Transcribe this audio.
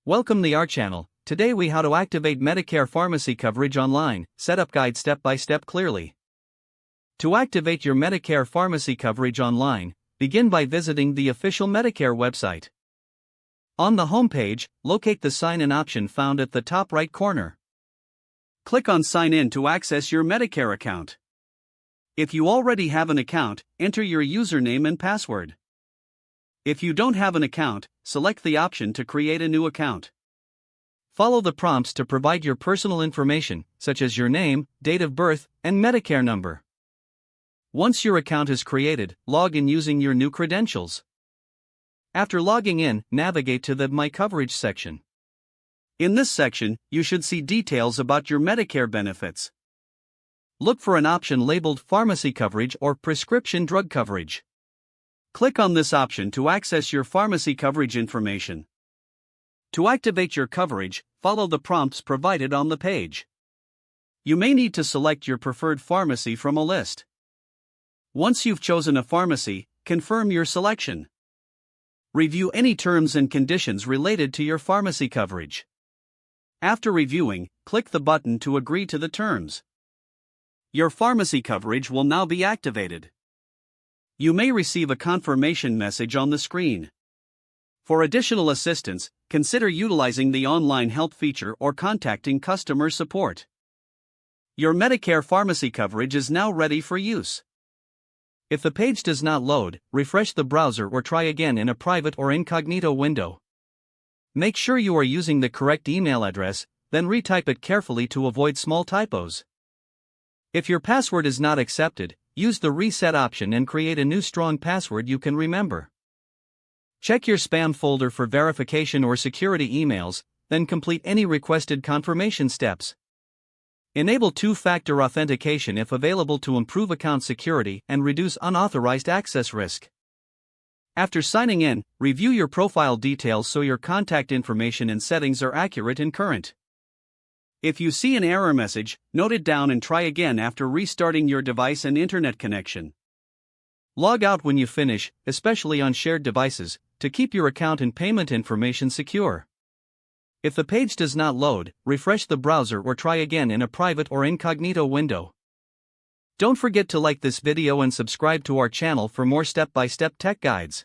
Welcome to our channel. Today we how to activate Medicare pharmacy coverage online, setup guide step by step clearly. To activate your Medicare pharmacy coverage online, begin by visiting the official Medicare website. On the home page, locate the sign in option found at the top right corner. Click on sign in to access your Medicare account. If you already have an account, enter your username and password. If you don't have an account, select the option to create a new account. Follow the prompts to provide your personal information, such as your name, date of birth, and Medicare number. Once your account is created, log in using your new credentials. After logging in, navigate to the My Coverage section. In this section, you should see details about your Medicare benefits. Look for an option labeled Pharmacy Coverage or Prescription Drug Coverage. Click on this option to access your pharmacy coverage information. To activate your coverage, follow the prompts provided on the page. You may need to select your preferred pharmacy from a list. Once you've chosen a pharmacy, confirm your selection. Review any terms and conditions related to your pharmacy coverage. After reviewing, click the button to agree to the terms. Your pharmacy coverage will now be activated. You may receive a confirmation message on the screen. For additional assistance, consider utilizing the online help feature or contacting customer support. Your Medicare pharmacy coverage is now ready for use. If the page does not load, refresh the browser or try again in a private or incognito window. Make sure you are using the correct email address, then retype it carefully to avoid small typos. If your password is not accepted, use the reset option and create a new strong password you can remember. Check your spam folder for verification or security emails, then complete any requested confirmation steps. Enable two-factor authentication if available to improve account security and reduce unauthorized access risk. After signing in, review your profile details so your contact information and settings are accurate and current. If you see an error message, note it down and try again after restarting your device and internet connection. Log out when you finish, especially on shared devices, to keep your account and payment information secure. If the page does not load, refresh the browser or try again in a private or incognito window. Don't forget to like this video and subscribe to our channel for more step-by-step tech guides.